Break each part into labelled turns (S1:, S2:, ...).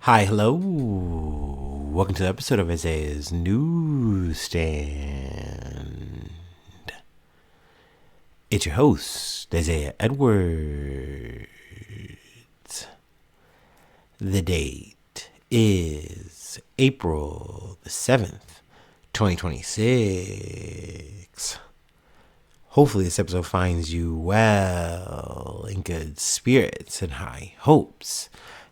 S1: Hi, hello. Welcome to the episode of Isaiah's Newsstand. It's your host, Isaiah Edwards. The date is April the 7th, 2026. Hopefully this episode finds you well, in good spirits and high hopes.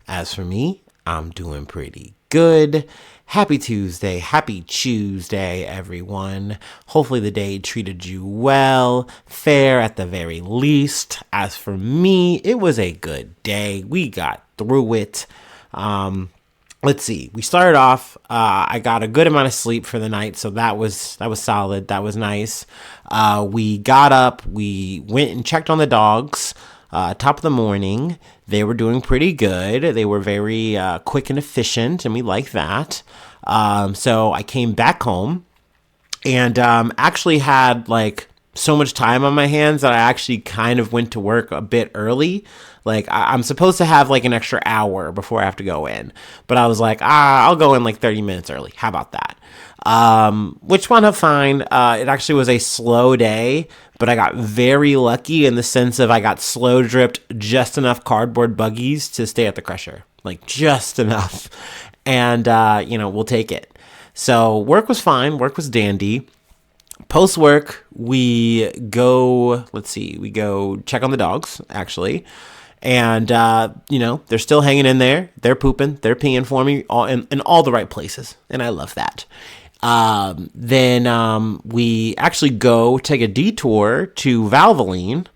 S1: As for me, I'm doing pretty good. Happy Tuesday. Happy Tuesday, everyone. Hopefully the day treated you well, fair at the very least. As for me, it was a good day. We got through it. Let's see. We started off. I got a good amount of sleep for the night, so that was solid. That was nice. We got up. We went and checked on the dogs. Top of the morning, they were doing pretty good. They were very quick and efficient, and we like that. So I came back home and actually had like so much time on my hands that I actually kind of went to work a bit early. Like I'm supposed to have like an extra hour before I have to go in, but I was like, I'll go in like 30 minutes early. How about that? Which wound up fine. It actually was a slow day, but I got very lucky in the sense of I got slow dripped just enough cardboard buggies to stay at the crusher, like just enough. And, we'll take it. So work was fine. Work was dandy. Post work, we go check on the dogs, actually. And, they're still hanging in there. They're pooping. They're peeing for me all in all the right places. And I love that. Then we actually go take a detour to Valvoline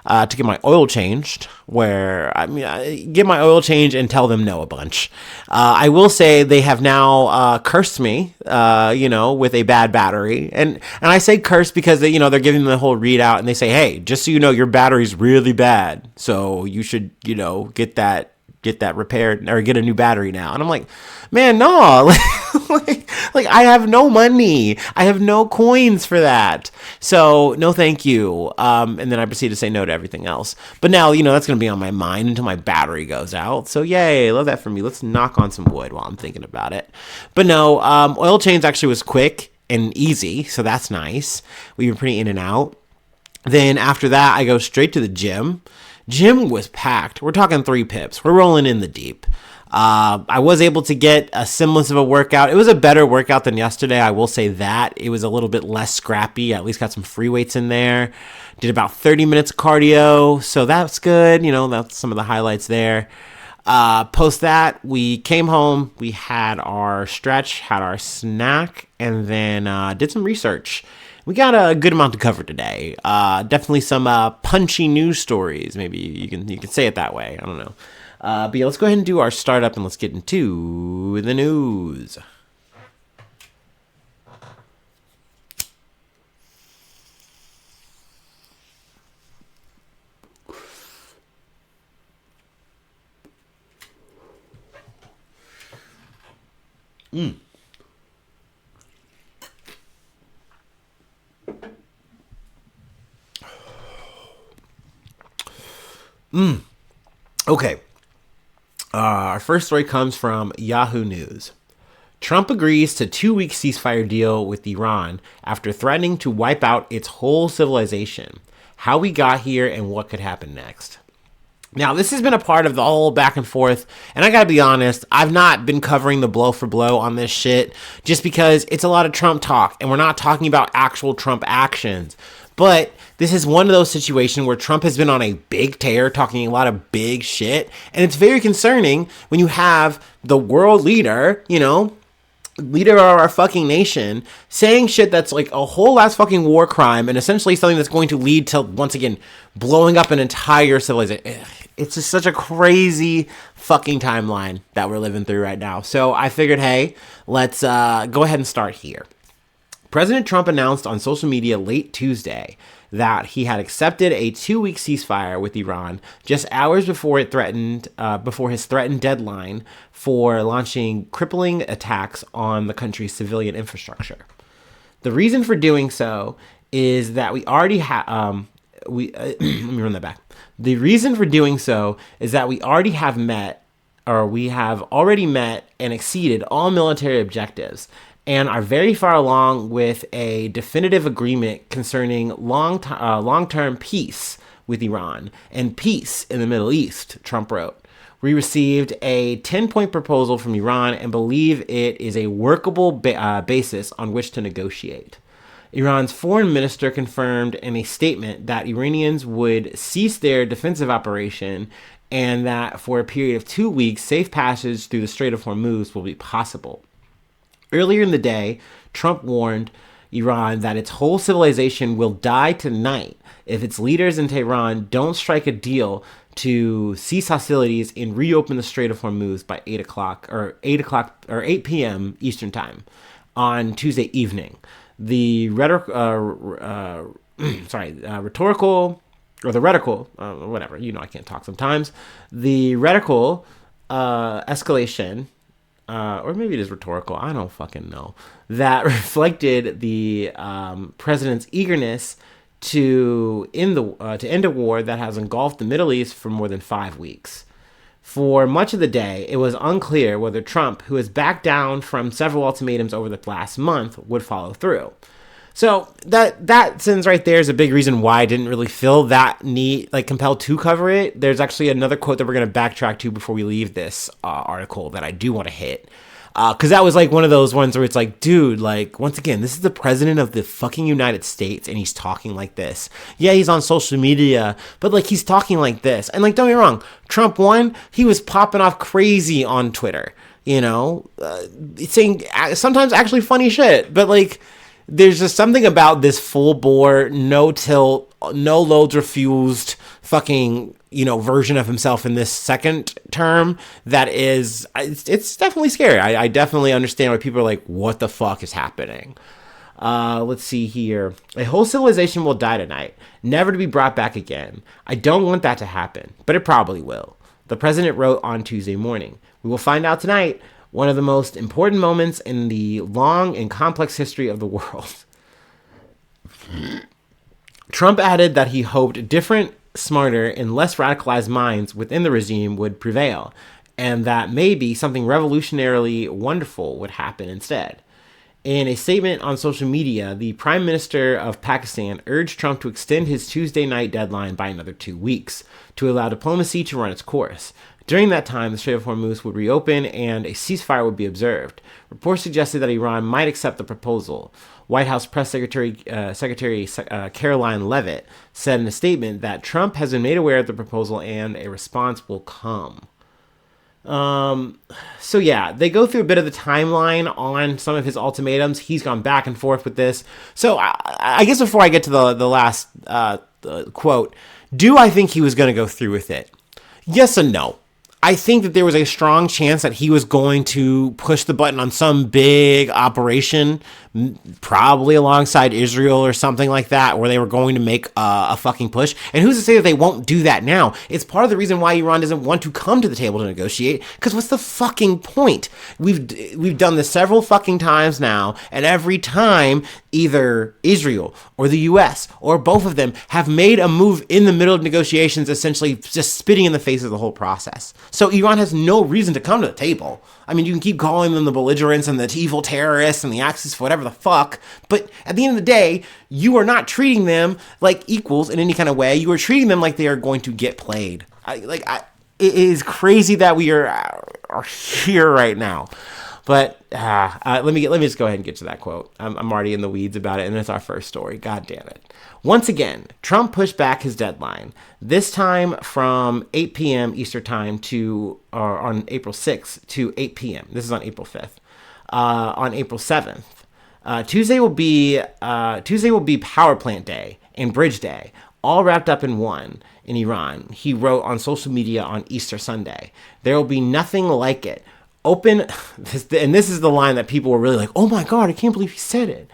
S1: to get my oil changed, where I get my oil change and tell them no a bunch. I will say they have now cursed me, with a bad battery. And I say cursed because they're giving me the whole readout and they say, hey, just so you know, your battery's really bad. So you should, get that repaired or get a new battery now. And I'm like, man, no, like I have no money. I have no coins for that. So no, thank you. And then I proceed to say no to everything else. But now, that's going to be on my mind until my battery goes out. So yay, love that for me. Let's knock on some wood while I'm thinking about it. But no, oil change actually was quick and easy. So that's nice. We were pretty in and out. Then after that, I go straight to the gym. Gym was packed. We're talking 3 pips. We're rolling in the deep. I was able to get a semblance of a workout. It was a better workout than yesterday. I will say that. It was a little bit less scrappy. I at least got some free weights in there. Did about 30 minutes of cardio. So that's good. That's some of the highlights there. Post that, we came home. We had our stretch, had our snack, and then did some research. We got a good amount to cover today. Definitely some punchy news stories. Maybe you can say it that way. I don't know. But yeah, let's go ahead and do our startup and let's get into the news. Okay. Our first story comes from Yahoo News. Trump agrees to 2-week ceasefire deal with Iran after threatening to wipe out its whole civilization. How we got here and what could happen next. Now, this has been a part of the whole back and forth, and I gotta be honest, I've not been covering the blow for blow on this shit just because it's a lot of Trump talk, and we're not talking about actual Trump actions. But this is one of those situations where Trump has been on a big tear, talking a lot of big shit, and it's very concerning when you have the world leader, leader of our fucking nation, saying shit that's like a whole ass fucking war crime and essentially something that's going to lead to, once again, blowing up an entire civilization. It's just such a crazy fucking timeline that we're living through right now. So I figured, hey, let's go ahead and start here. President Trump announced on social media late Tuesday that he had accepted a 2-week ceasefire with Iran just hours before his threatened deadline for launching crippling attacks on the country's civilian infrastructure. The reason for doing so is that we already have. Let me run that back. The reason for doing so is that we already have met we have already met and exceeded all military objectives and are very far along with a definitive agreement concerning long-term peace with Iran and peace in the Middle East, Trump wrote. We received a 10-point proposal from Iran and believe it is a workable basis on which to negotiate. Iran's foreign minister confirmed in a statement that Iranians would cease their defensive operation and that for a period of 2 weeks, safe passage through the Strait of Hormuz will be possible. Earlier in the day, Trump warned Iran that its whole civilization will die tonight if its leaders in Tehran don't strike a deal to cease hostilities and reopen the Strait of Hormuz by 8 p.m. Eastern time on Tuesday evening. The rhetorical, whatever, I can't talk sometimes. The rhetorical escalation, or maybe it is rhetorical, I don't fucking know, that reflected the president's eagerness to end a war that has engulfed the Middle East for more than 5 weeks. For much of the day, it was unclear whether Trump, who has backed down from several ultimatums over the last month, would follow through. So that sentence right there is a big reason why I didn't really feel that compelled to cover it. There's actually another quote that we're going to backtrack to before we leave this article that I do want to hit. Because that was like one of those ones where it's like, dude, like, once again, this is the president of the fucking United States and he's talking like this. Yeah, he's on social media, but like he's talking like this. And like, don't get me wrong, Trump won, he was popping off crazy on Twitter, saying sometimes actually funny shit. But like, there's just something about this full bore, no tilt, no loads refused fucking, version of himself in this second term that is, it's definitely scary. I definitely understand why people are like, what the fuck is happening? Let's see here. A whole civilization will die tonight, never to be brought back again. I don't want that to happen, but it probably will. The president wrote on Tuesday morning. We will find out tonight, one of the most important moments in the long and complex history of the world. Trump added that he hoped different, smarter, and less radicalized minds within the regime would prevail, and that maybe something revolutionarily wonderful would happen instead. In a statement on social media, the Prime Minister of Pakistan urged Trump to extend his Tuesday night deadline by another 2 weeks to allow diplomacy to run its course. During that time, the Strait of Hormuz would reopen and a ceasefire would be observed. Reports suggested that Iran might accept the proposal. White House Press Secretary Caroline Leavitt said in a statement that Trump has been made aware of the proposal and a response will come. So yeah, they go through a bit of the timeline on some of his ultimatums. He's gone back and forth with this. So I guess before I get to the last quote, do I think he was going to go through with it? Yes and no. I think that there was a strong chance that he was going to push the button on some big operation, probably alongside Israel or something like that, where they were going to make a fucking push. And who's to say that they won't do that now? It's part of the reason why Iran doesn't want to come to the table to negotiate, because what's the fucking point? We've done this several fucking times now, and every time either Israel or the US or both of them have made a move in the middle of negotiations, essentially just spitting in the face of the whole process. So Iran has no reason to come to the table. I mean, you can keep calling them the belligerents and the evil terrorists and the Axis, whatever the fuck, but at the end of the day, you are not treating them like equals in any kind of way. You are treating them like they are going to get played. It is crazy that we are here right now. But let me just go ahead and get to that quote. I'm already in the weeds about it, and it's our first story. God damn it. Once again, Trump pushed back his deadline, this time from 8 p.m. Eastern time on April 6th to 8 p.m. This is on April 5th. On April 7th. Tuesday will be Power Plant Day and Bridge Day, all wrapped up in one in Iran, he wrote on social media on Easter Sunday. There will be nothing like it. Open, and this is the line that people were really like, oh my God, I can't believe he said it.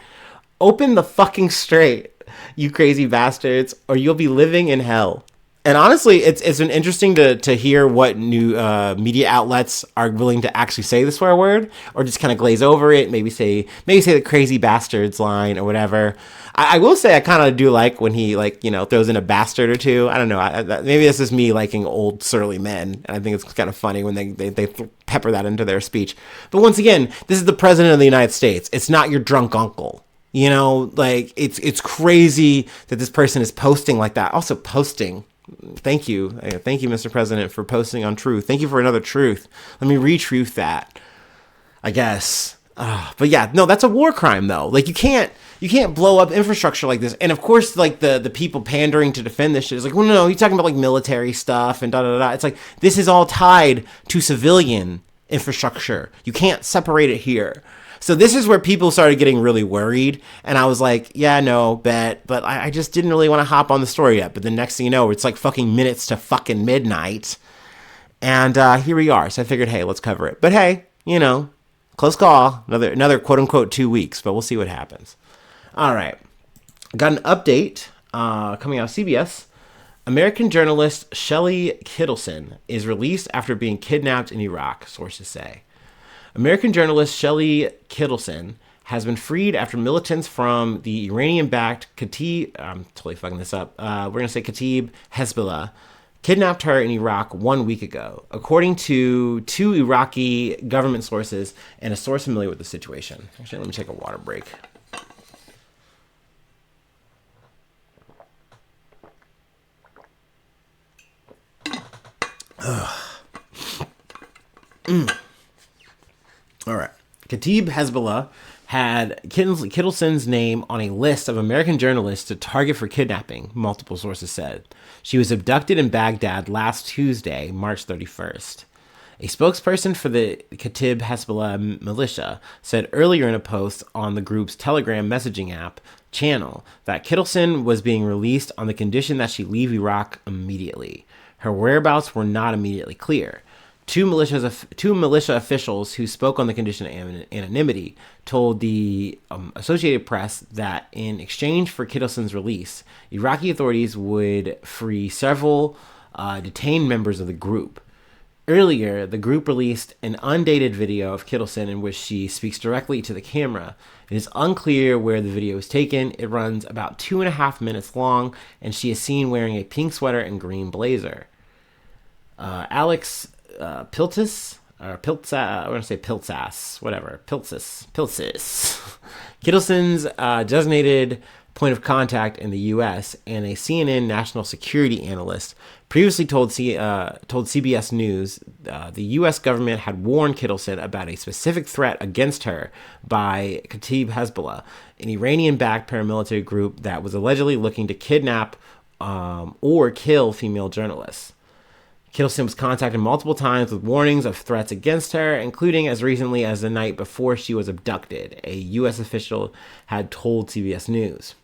S1: Open the fucking strait, you crazy bastards, or you'll be living in hell. And honestly, it's been interesting to hear what new media outlets are willing to actually say the swear word, or just kind of glaze over it. Maybe say the crazy bastards line or whatever. I will say I kind of do like when he throws in a bastard or two. I don't know. Maybe this is me liking old surly men, and I think it's kind of funny when they pepper that into their speech. But once again, this is the president of the United States. It's not your drunk uncle. It's crazy that this person is posting like that. Also posting. Thank you, Mr. President, for posting on Truth. Thank you for another truth. Let me re-truth that, I guess. But yeah, no, that's a war crime though. Like you can't blow up infrastructure like this. And of course, like the people pandering to defend this shit is like, well, no, you're talking about like military stuff and da da da. It's like this is all tied to civilian infrastructure. You can't separate it here. So this is where people started getting really worried. And I was like, yeah, no, bet. But I just didn't really want to hop on the story yet. But the next thing you know, it's like fucking minutes to fucking midnight. And here we are. So I figured, hey, let's cover it. But hey, close call. Another quote unquote 2 weeks. But we'll see what happens. All right. Got an update coming out of CBS. American journalist Shelley Kittleson is released after being kidnapped in Iraq, sources say. American journalist Shelley Kittleson has been freed after militants from the Iranian-backed Kataib, I'm totally fucking this up, we're going to say Kataib Hezbollah, kidnapped her in Iraq 1 week ago, according to 2 Iraqi government sources and a source familiar with the situation. Actually, let me take a water break. All right. Kataib Hezbollah had Kittleson's name on a list of American journalists to target for kidnapping, multiple sources said. She was abducted in Baghdad last Tuesday, March 31st. A spokesperson for the Kataib Hezbollah militia said earlier in a post on the group's Telegram messaging app channel that Kittleson was being released on the condition that she leave Iraq immediately. Her whereabouts were not immediately clear. Two militia officials who spoke on the condition of anonymity told the Associated Press that in exchange for Kittleson's release, Iraqi authorities would free several detained members of the group. Earlier, the group released an undated video of Kittleson in which she speaks directly to the camera. It is unclear where the video is taken. It runs about 2.5 minutes long, and she is seen wearing a pink sweater and green blazer. Alex Piltis, or Piltsas, I want to say Piltsas, whatever, Piltsis. Kittleson's designated point of contact in the U.S. and a CNN national security analyst previously told CBS News the U.S. government had warned Kittleson about a specific threat against her by Kataib Hezbollah, an Iranian-backed paramilitary group that was allegedly looking to kidnap or kill female journalists. Kittleson was contacted multiple times with warnings of threats against her, including as recently as the night before she was abducted, a U.S. official had told CBS News.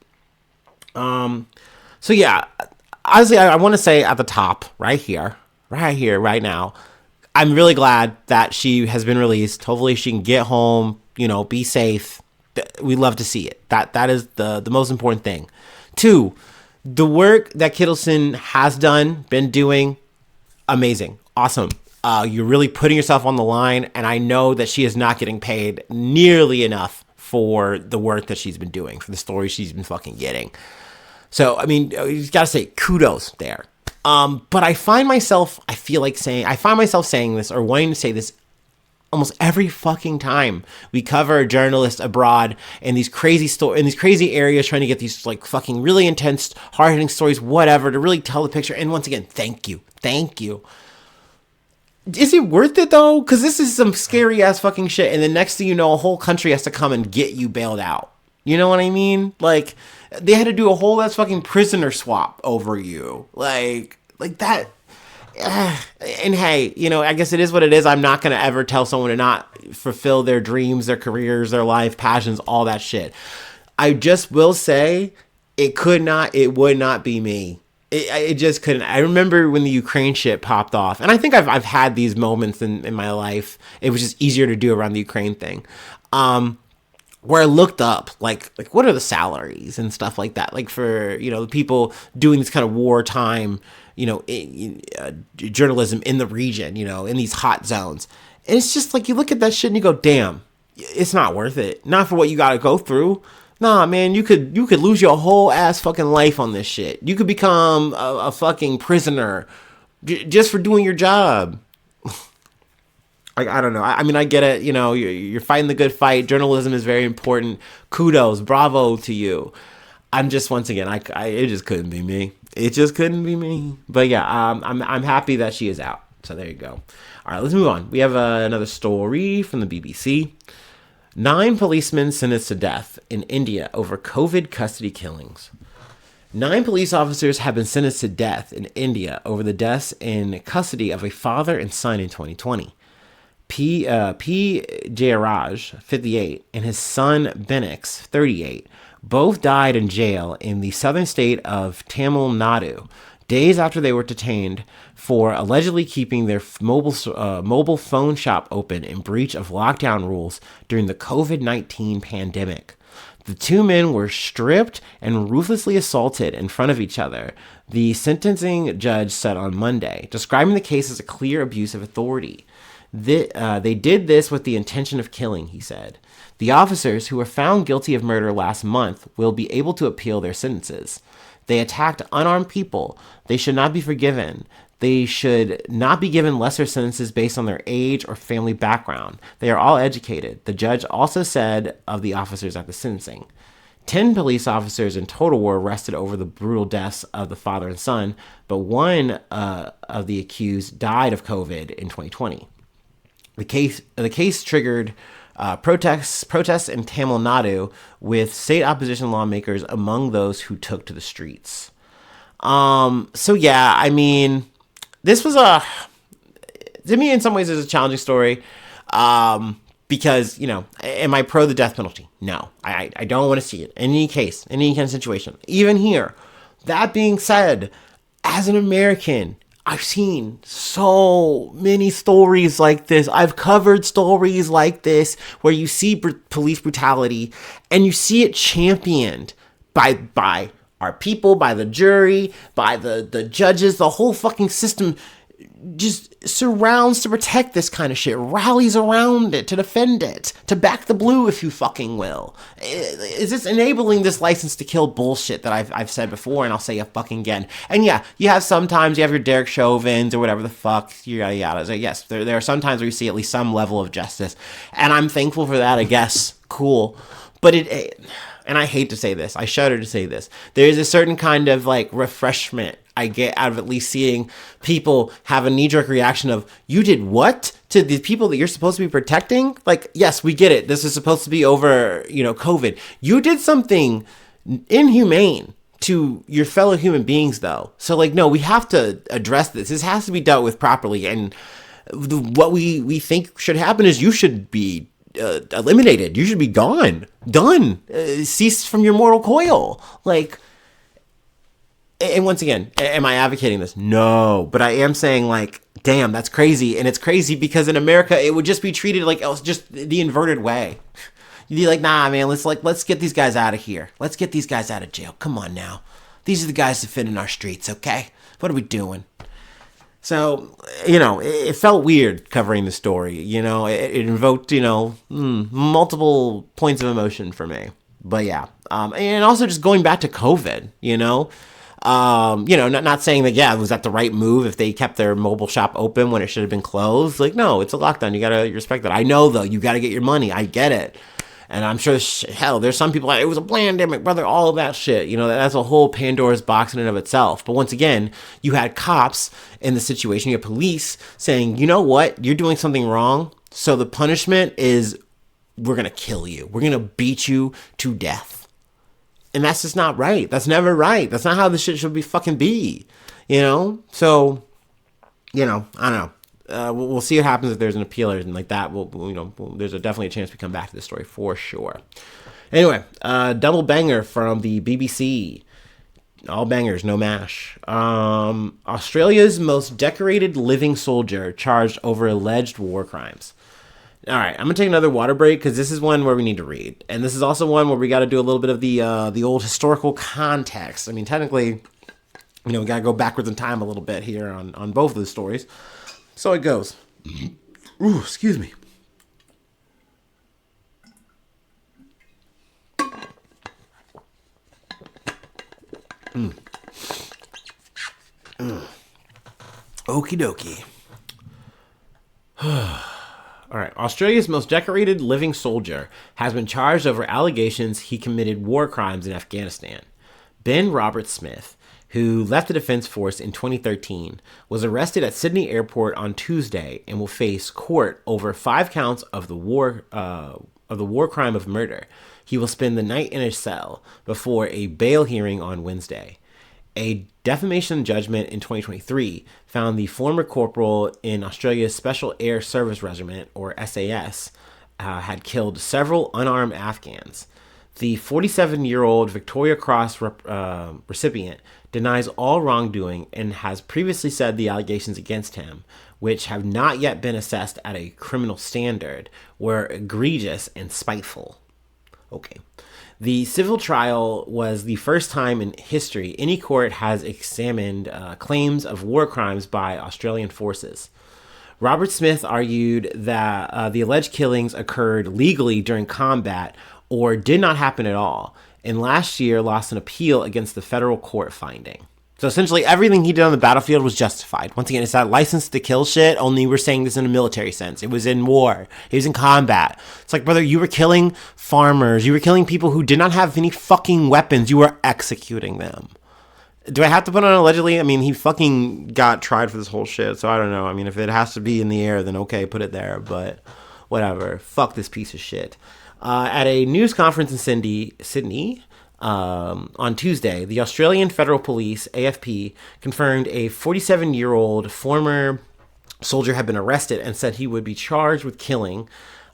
S1: So yeah, honestly, I want to say at the top, right here, right now, I'm really glad that she has been released. Hopefully she can get home, be safe. We love to see it. That is the most important thing. 2, the work that Kittleson has been doing, amazing. Awesome. You're really putting yourself on the line, and I know that she is not getting paid nearly enough for the work that she's been doing, for the stories she's been fucking getting. So, I mean, you gotta say kudos there. But I find myself saying this or wanting to say this almost every fucking time we cover a journalist abroad in these crazy areas, trying to get these like fucking really intense, hard-hitting stories, whatever, to really tell the picture. And once again, thank you. Is it worth it though? Because this is some scary ass fucking shit, and the next thing you know, a whole country has to come and get you bailed out. You know what I mean? Like, they had to do a whole ass fucking prisoner swap over you, like that. And hey, I guess it is what it is. I'm not going to ever tell someone to not fulfill their dreams, their careers, their life, passions, all that shit. I just will say it would not be me. It just couldn't. I remember when the Ukraine shit popped off, and I think I've had these moments in my life. It was just easier to do around the Ukraine thing. Where I looked up, like what are the salaries and stuff like that, like for, the people doing this kind of wartime journalism in the region, in these hot zones. And it's just like, you look at that shit and you go, damn, it's not worth it. Not for what you got to go through. Nah, man, you could lose your whole ass fucking life on this shit. You could become a fucking prisoner just for doing your job. I don't know. I mean, I get it. You're fighting the good fight. Journalism is very important. Kudos, bravo to you. I'm just, once again, it just couldn't be me. It just couldn't be me. But yeah, I'm happy that she is out. So there you go. All right, let's move on. We have another story from the BBC. 9 policemen sentenced to death in India over COVID custody killings. 9 police officers have been sentenced to death in India over the deaths in custody of a father and son in 2020. P. Jayaraj, 58, and his son Benix, 38, both died in jail in the southern state of Tamil Nadu, days after they were detained for allegedly keeping their mobile phone shop open in breach of lockdown rules during the COVID-19 pandemic. The 2 men were stripped and ruthlessly assaulted in front of each other, the sentencing judge said on Monday, describing the case as a clear abuse of authority. They did this with the intention of killing, he said. The officers, who were found guilty of murder last month, will be able to appeal their sentences. They attacked unarmed people. They should not be forgiven. They should not be given lesser sentences based on their age or family background. They are all educated, the judge also said of the officers at the sentencing. 10 police officers in total were arrested over the brutal deaths of the father and son, but one of the accused died of COVID in 2020. The case triggered protests in Tamil Nadu, with state opposition lawmakers among those who took to the streets. So yeah, I mean, this was to me, in some ways, it's a challenging story. Because, am I pro the death penalty? No, I don't want to see it in any case, in any kind of situation, even here. That being said, as an American, I've seen so many stories like this. I've covered stories like this where you see police brutality and you see it championed by our people, by the jury, by the judges. The whole fucking system just surrounds to protect this kind of shit, rallies around it, to defend it, to back the blue, if you fucking will. Is this enabling this license to kill bullshit that I've said before, and I'll say it fucking again? And yeah, you have your Derek Chauvins or whatever the fuck, yada yada. So yes, there are some times where you see at least some level of justice, and I'm thankful for that, I guess. Cool. But and I hate to say this, I shudder to say this, there is a certain kind of refreshment I get out of at least seeing people have a knee-jerk reaction of, you did what to the people that you're supposed to be protecting? Yes, we get it. This is supposed to be over, COVID. You did something inhumane to your fellow human beings, though. So, no, we have to address this. This has to be dealt with properly. And what we think should happen is you should be eliminated. You should be gone. Done. Cease from your mortal coil. And once again, am I advocating this? No, but I am saying damn, that's crazy. And it's crazy because in America, it would just be treated like it's just the inverted way. You'd be like, nah, man, let's get these guys out of here. Let's get these guys out of jail. Come on now. These are the guys that fit in our streets, okay? What are we doing? So, it felt weird covering the story. It invoked, multiple points of emotion for me. But yeah. And also just going back to COVID, not saying that, yeah, was that the right move if they kept their mobile shop open when it should have been closed? No, it's a lockdown. You got to respect that. I know, though, you got to get your money. I get it. And I'm sure, there's some people it was a pandemic, brother, all of that shit. That's a whole Pandora's box in and of itself. But once again, you had cops in the situation. You had police saying, you know what? You're doing something wrong. So the punishment is we're going to kill you. We're going to beat you to death. And that's just not right. That's never right. That's not how this shit should be fucking be. So, I don't know. We'll see what happens if there's an appeal or anything like that. There's definitely a chance we come back to this story for sure. Anyway, double banger from the BBC. All bangers, no mash. Australia's most decorated living soldier charged over alleged war crimes. All right, I'm going to take another water break because this is one where we need to read. And this is also one where we got to do a little bit of the old historical context. I mean, technically, We got to go backwards in time a little bit here on both of the stories. So it goes. Ooh, excuse me. Okie dokie. All right. Australia's most decorated living soldier has been charged over allegations he committed war crimes in Afghanistan. Ben Roberts-Smith, who left the Defence Force in 2013, was arrested at Sydney Airport on Tuesday and will face court over 5 counts of the war crime of murder. He will spend the night in a cell before a bail hearing on Wednesday. A defamation judgment in 2023 found the former corporal in Australia's Special Air Service Regiment, or SAS, had killed several unarmed Afghans. The 47-year-old Victoria Cross recipient denies all wrongdoing and has previously said the allegations against him, which have not yet been assessed at a criminal standard, were egregious and spiteful. Okay. The civil trial was the first time in history any court has examined claims of war crimes by Australian forces. Roberts-Smith argued that the alleged killings occurred legally during combat or did not happen at all, and last year lost an appeal against the federal court finding. So essentially everything he did on the battlefield was justified. Once again, it's that license to kill shit, only we're saying this in a military sense. It was in war. It was in combat. It's like, brother, you were killing farmers. You were killing people who did not have any fucking weapons. You were executing them. Do I have to put on allegedly? I mean, he fucking got tried for this whole shit, so I don't know. I mean, if it has to be in the air, then okay, put it there. But whatever. Fuck this piece of shit. At a news conference in Sydney, on Tuesday, the Australian Federal Police, AFP, confirmed a 47-year-old former soldier had been arrested and said he would be charged with killing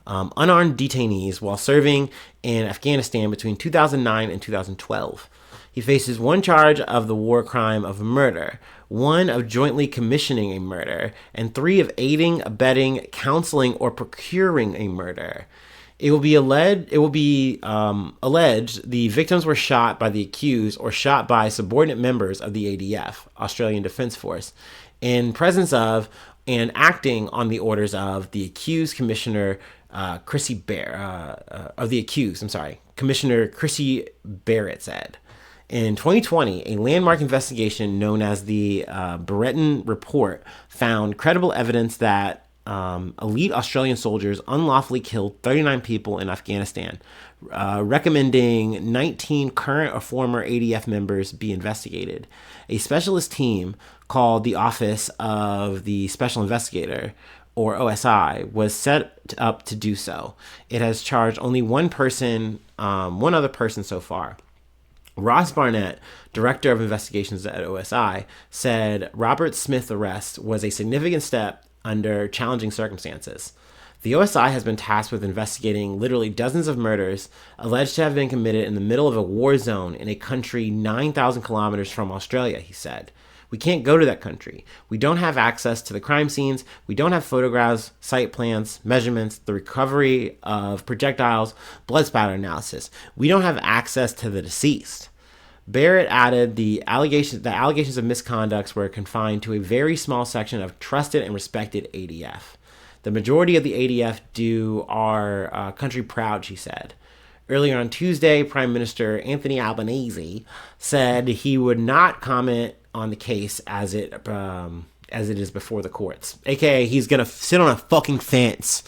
S1: unarmed detainees while serving in Afghanistan between 2009 and 2012. He faces 1 charge of the war crime of murder, 1 of jointly commissioning a murder, and 3 of aiding, abetting, counseling, or procuring a murder. It will be alleged the victims were shot by the accused or shot by subordinate members of the ADF, Australian Defence Force, in presence of and acting on the orders of the accused Commissioner Commissioner Chrissy Barrett said. In 2020, a landmark investigation known as the Brereton Report found credible evidence that elite Australian soldiers unlawfully killed 39 people in Afghanistan, recommending 19 current or former ADF members be investigated. A specialist team called the Office of the Special Investigator, or OSI, was set up to do so. It has charged only one other person so far. Ross Barnett, Director of Investigations at OSI, said Roberts-Smith's arrest was a significant step under challenging circumstances. The OSI has been tasked with investigating literally dozens of murders alleged to have been committed in the middle of a war zone in a country 9,000 kilometers from Australia, he said. We can't go to that country. We don't have access to the crime scenes. We don't have photographs, site plans, measurements, the recovery of projectiles, blood spatter analysis. We don't have access to the deceased. Barrett added the allegations of misconduct were confined to a very small section of trusted and respected ADF. The majority of the ADF do our country proud, she said. Earlier on Tuesday, Prime Minister Anthony Albanese said he would not comment on the case as it is before the courts. AKA, he's gonna sit on a fucking fence.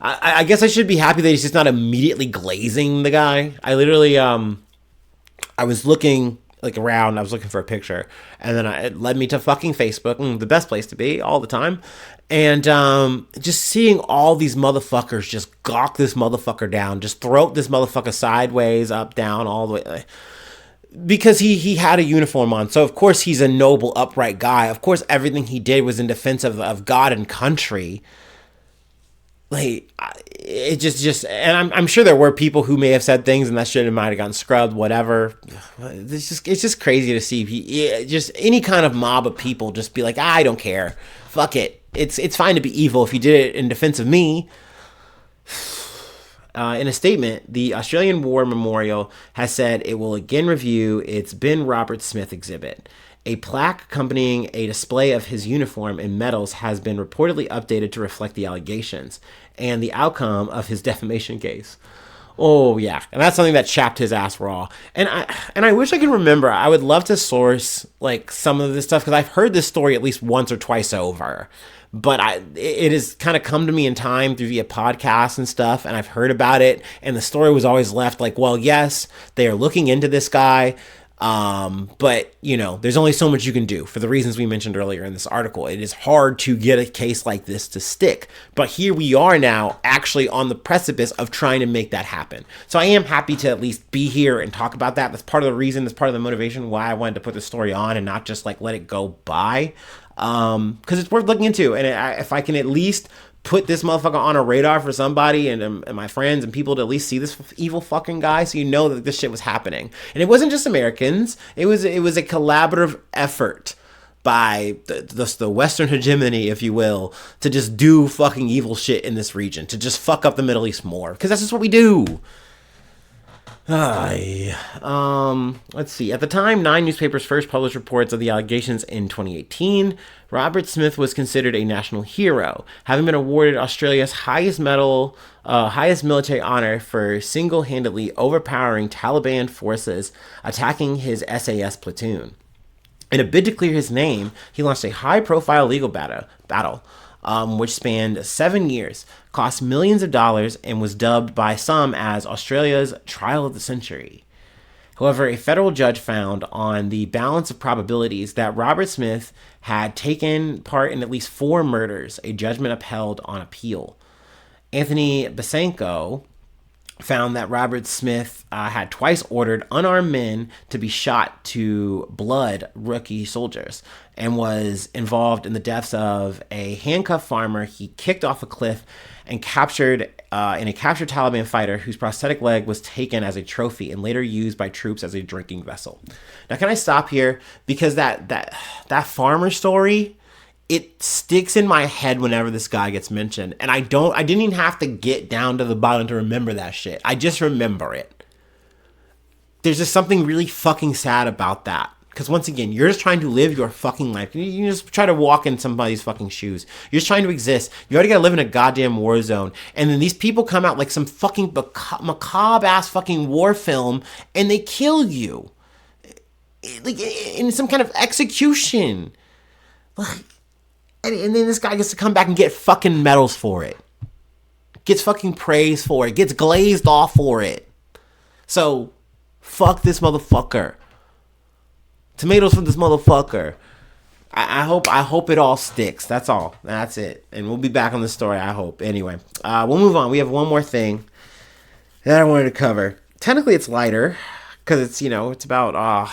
S1: I guess I should be happy that he's just not immediately glazing the guy. I literally, I was looking around, I was looking for a picture, and then it led me to fucking Facebook, the best place to be all the time. And just seeing all these motherfuckers just gawk this motherfucker down, just throw this motherfucker sideways, up, down, all the way. Because he had a uniform on. So, of course, he's a noble, upright guy. Of course, everything he did was in defense of God and country. It just and I'm sure there were people who may have said things and that shit might have gotten scrubbed, whatever. It's just crazy to see just any kind of mob of people just be like, I don't care, fuck it. It's fine to be evil if you did it in defense of me. In a statement, the Australian War Memorial has said it will again review its Ben Roberts-Smith exhibit. A plaque accompanying a display of his uniform and medals has been reportedly updated to reflect the allegations and the outcome of his defamation case. Oh yeah, and that's something that chapped his ass raw. And I wish I could remember. I would love to source like some of this stuff because I've heard this story at least once or twice over. But it has kind of come to me in time through via podcasts and stuff, and I've heard about it. And the story was always left like, well, yes, they are looking into this guy. But you know, there's only so much you can do for the reasons we mentioned earlier in this article. It is hard to get a case like this to stick, but here we are now actually on the precipice of trying to make that happen. So I am happy to at least be here and talk about that. That's part of the reason, that's part of the motivation why I wanted to put the story on and not just like let it go by. Cause it's worth looking into. And if I can at least put this motherfucker on a radar for somebody and my friends and people to at least see this evil fucking guy, so you know that this shit was happening. And it wasn't just Americans. It was a collaborative effort by the Western hegemony, if you will, to just do fucking evil shit in this region, to just fuck up the Middle East more, because that's just what we do. Let's see. At the time, 9 newspapers first published reports of the allegations in 2018. Roberts-Smith was considered a national hero, having been awarded Australia's highest military honor for single-handedly overpowering Taliban forces attacking his SAS platoon. In a bid to clear his name, he launched a high-profile legal battle, which spanned 7 years, cost millions of dollars, and was dubbed by some as Australia's trial of the century. However, a federal judge found on the balance of probabilities that Roberts-Smith had taken part in at least 4 murders, a judgment upheld on appeal. Anthony Besanko found that Roberts-Smith had twice ordered unarmed men to be shot to blood rookie soldiers and was involved in the deaths of a handcuffed farmer he kicked off a cliff and captured in a captured Taliban fighter whose prosthetic leg was taken as a trophy and later used by troops as a drinking vessel. Now, can I stop here? Because that farmer story, it sticks in my head whenever this guy gets mentioned. And I didn't even have to get down to the bottom to remember that shit. I just remember it. There's just something really fucking sad about that. Because once again, you're just trying to live your fucking life. You just try to walk in somebody's fucking shoes. You're just trying to exist. You already gotta live in a goddamn war zone. And then these people come out like some fucking macabre ass fucking war film and they kill you. Like in some kind of execution. Like, and then this guy gets to come back and get fucking medals for it. Gets fucking praise for it. Gets glazed off for it. So, fuck this motherfucker. Tomatoes from this motherfucker. I hope it all sticks. That's all. That's it. And we'll be back on the story, I hope. Anyway, we'll move on. We have one more thing that I wanted to cover. Technically, it's lighter because it's about our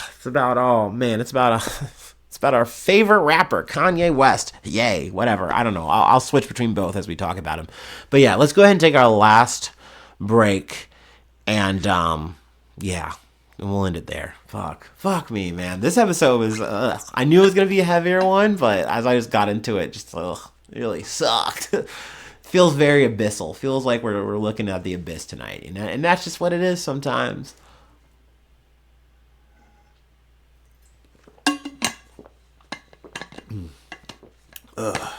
S1: favorite rapper, Kanye West. Yay, whatever. I don't know. I'll switch between both as we talk about him. But yeah, let's go ahead and take our last break. And yeah, and we'll end it there. Fuck me, man. This episode was, I knew it was going to be a heavier one, but as I just got into it, just, it really sucked. Feels very abyssal. Feels like we're looking at the abyss tonight. And that's just what it is sometimes. Ugh.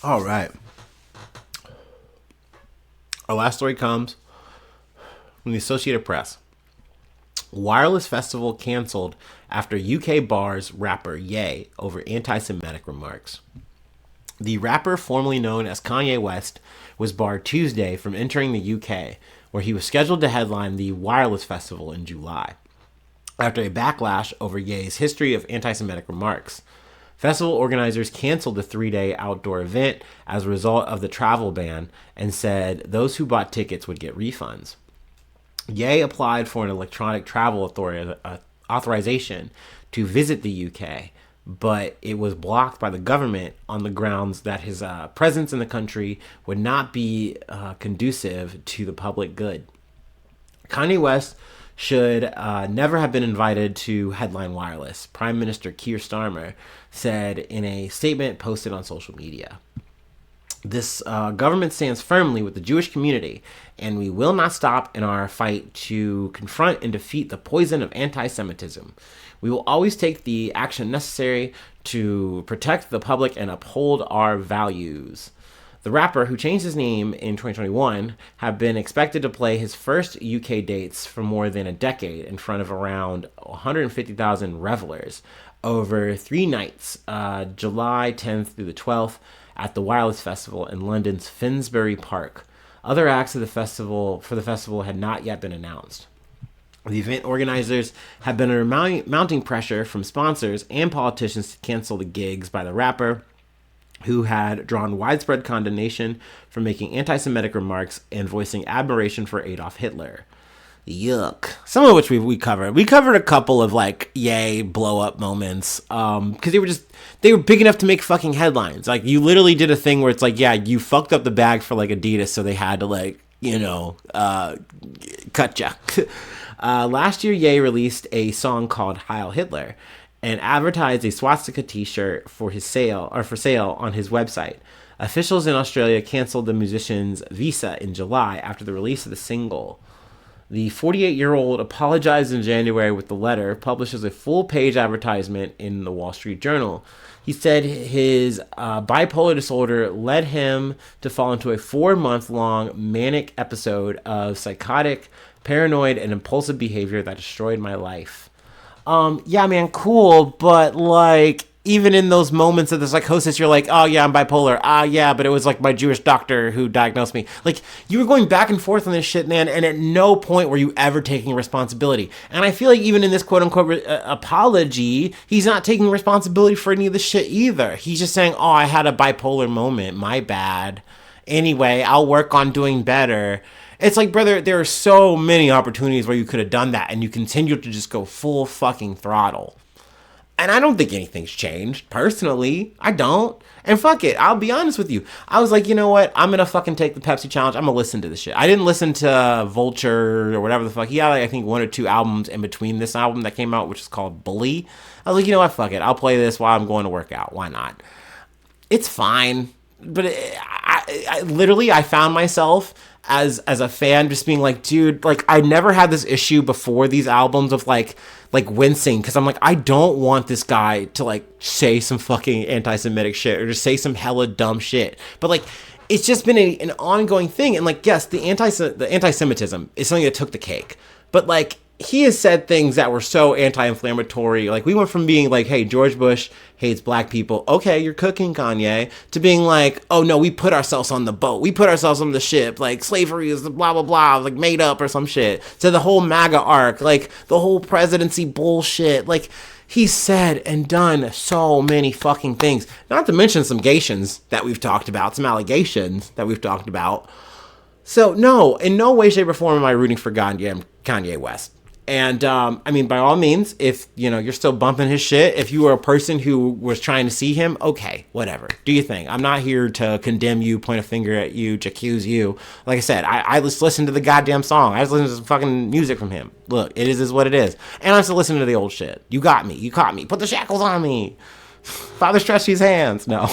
S1: All right. Our last story comes from the Associated Press. Wireless festival canceled after UK bars rapper Ye over anti-Semitic remarks. The rapper, formerly known as Kanye West, was barred Tuesday from entering the UK, where he was scheduled to headline the Wireless Festival in July, after a backlash over Ye's history of anti-Semitic remarks. Festival organizers canceled the 3-day outdoor event as a result of the travel ban and said those who bought tickets would get refunds. Ye applied for an electronic travel authorization to visit the UK, but it was blocked by the government on the grounds that his presence in the country would not be conducive to the public good. Kanye West should never have been invited to Headline Wireless, Prime Minister Keir Starmer said in a statement posted on social media. This government stands firmly with the Jewish community, and we will not stop in our fight to confront and defeat the poison of anti-Semitism. We will always take the action necessary to protect the public and uphold our values. The rapper, who changed his name in 2021, have been expected to play his first UK dates for more than a decade in front of around 150,000 revelers over 3 nights, July 10th through the 12th, at the Wireless Festival in London's Finsbury Park. Other acts of the festival had not yet been announced. The event organizers have been under mounting pressure from sponsors and politicians to cancel the gigs by the rapper, who had drawn widespread condemnation for making anti-Semitic remarks and voicing admiration for Adolf Hitler. Yuck. Some of which we covered. We covered a couple of like yay blow up moments because they were big enough to make fucking headlines. Like you literally did a thing where it's like, yeah, you fucked up the bag for like Adidas, so they had to like, cut ya. Last year, Ye released a song called Heil Hitler and advertised a swastika t-shirt for sale on his website. Officials in Australia canceled the musician's visa in July after the release of the single. The 48-year-old apologized in January with the letter, published as a full-page advertisement in the Wall Street Journal. He said his bipolar disorder led him to fall into a 4-month-long manic episode of psychotic, paranoid, and impulsive behavior that destroyed my life. Yeah, man, cool, but like, even in those moments of the psychosis, you're like, oh yeah, I'm bipolar. Yeah, but it was like my Jewish doctor who diagnosed me. Like, you were going back and forth on this shit, man, and at no point were you ever taking responsibility. And I feel like even in this quote-unquote apology, he's not taking responsibility for any of the shit either. He's just saying, oh, I had a bipolar moment, my bad. Anyway, I'll work on doing better. It's like, brother, there are so many opportunities where you could have done that, and you continue to just go full fucking throttle. And I don't think anything's changed. Personally, I don't. And fuck it, I'll be honest with you. I was like, you know what? I'm gonna fucking take the Pepsi challenge. I'm gonna listen to this shit. I didn't listen to Vulture or whatever the fuck. He had, like, I think 1 or 2 albums in between this album that came out, which is called Bully. I was like, you know what? Fuck it. I'll play this while I'm going to work out. Why not? It's fine. But I literally found myself as a fan just being like, dude, like, I never had this issue before these albums of like wincing, because I'm like, I don't want this guy to like say some fucking anti-Semitic shit or just say some hella dumb shit. But like, it's just been an ongoing thing. And like, yes, the anti-Semitism is something that took the cake, but like, he has said things that were so anti-inflammatory. Like, we went from being like, hey, George Bush hates black people. Okay, you're cooking, Kanye. To being like, oh no, we put ourselves on the boat. We put ourselves on the ship. Like, slavery is blah, blah, blah, like made up or some shit. To the whole MAGA arc, like the whole presidency bullshit. Like, he's said and done so many fucking things. Not to mention some allegations that we've talked about. So no, in no way, shape, or form am I rooting for Kanye West. And, I mean, by all means, if, you're still bumping his shit, if you were a person who was trying to see him, okay, whatever. Do your thing. I'm not here to condemn you, point a finger at you, to accuse you. Like I said, I just listened to the goddamn song. I just listened to some fucking music from him. Look, it is what it is. And I still listen to the old shit. You got me. You caught me. Put the shackles on me. Father stretched his hands. No.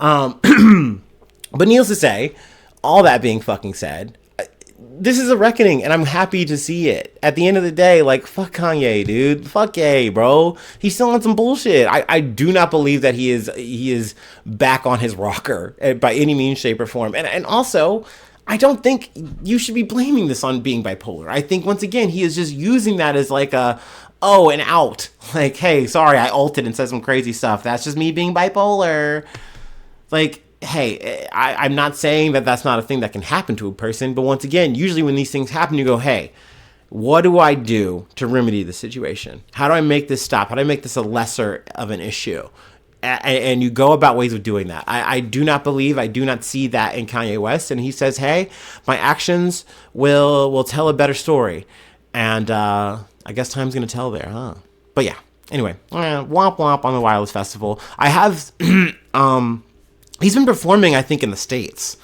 S1: But needless to say, all that being fucking said, this is a reckoning, and I'm happy to see it. At the end of the day, like, fuck Kanye, dude. Fuck Ye, bro. He's still on some bullshit. I do not believe that he is back on his rocker by any means, shape, or form. And also, I don't think you should be blaming this on being bipolar. I think, once again, he is just using that as like an out. Like, hey, sorry, I ulted and said some crazy stuff. That's just me being bipolar. Like, hey, I'm not saying that that's not a thing that can happen to a person, but once again, usually when these things happen, you go, hey, what do I do to remedy the situation? How do I make this stop? How do I make this a lesser of an issue? and you go about ways of doing that. I do not see that in Kanye West. And he says, hey, my actions will tell a better story. And I guess time's going to tell there, huh? But yeah, anyway, womp womp on the Wireless Festival. I have, he's been performing, I think, in the States.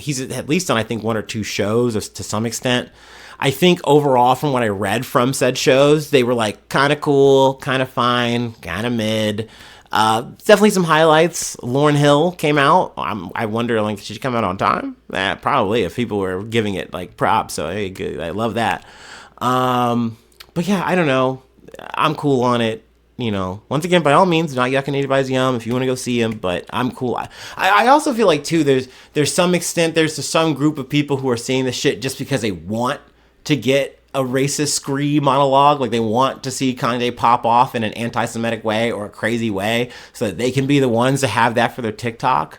S1: He's at least on, I think, 1 or 2 shows to some extent. I think overall, from what I read from said shows, they were like kind of cool, kind of fine, kind of mid. Definitely some highlights. Lauryn Hill came out. I wonder, like, did she come out on time? Probably, if people were giving it like props. So hey, good. I love that. But yeah, I don't know. I'm cool on it. You know, once again, by all means, not yucking anybody's yum if you want to go see him, but I'm cool. I also feel like, too, there's some extent, there's some group of people who are seeing this shit just because they want to get a racist scree monologue. Like, they want to see Kanye pop off in an anti-Semitic way or a crazy way so that they can be the ones to have that for their TikTok.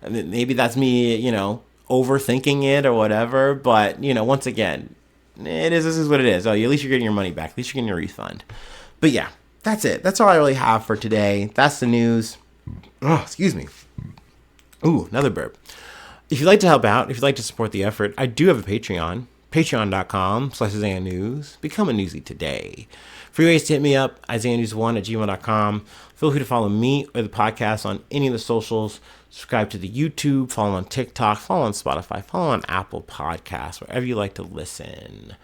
S1: I mean, maybe that's me, you know, overthinking it or whatever. But, you know, once again, this is what it is. Oh, at least you're getting your money back. At least you're getting your refund. But yeah, that's it. That's all I really have for today. That's the news. Oh, excuse me. Ooh, another burp. If you'd like to help out, if you'd like to support the effort, I do have a Patreon. Patreon.com/IsaiahNews. Become a newsie today. Free ways to hit me up, IsaiahNews1@gmail.com. Feel free to follow me or the podcast on any of the socials. Subscribe to the YouTube, follow on TikTok, follow on Spotify, follow on Apple Podcasts, wherever you like to listen.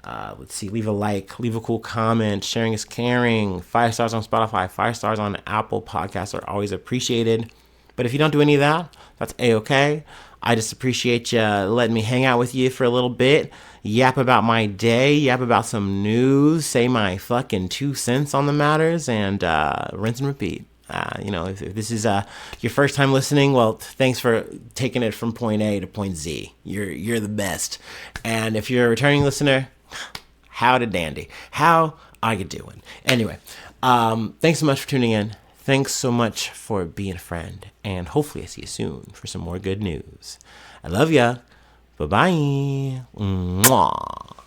S1: Let's see, leave a like, leave a cool comment. Sharing is caring. 5 stars on Spotify, 5 stars on Apple Podcasts are always appreciated. But if you don't do any of that, that's A-okay. I just appreciate you letting me hang out with you for a little bit, yap about my day, yap about some news, say my fucking 2 cents on the matters, and rinse and repeat. You know, if this is your first time listening, well, thanks for taking it from point A to point Z. You're the best. And if you're a returning listener, howdy dandy. How are you doing? Anyway, thanks so much for tuning in. Thanks so much for being a friend, and hopefully I see you soon for some more good news. I love ya. Bye-bye. Mwah.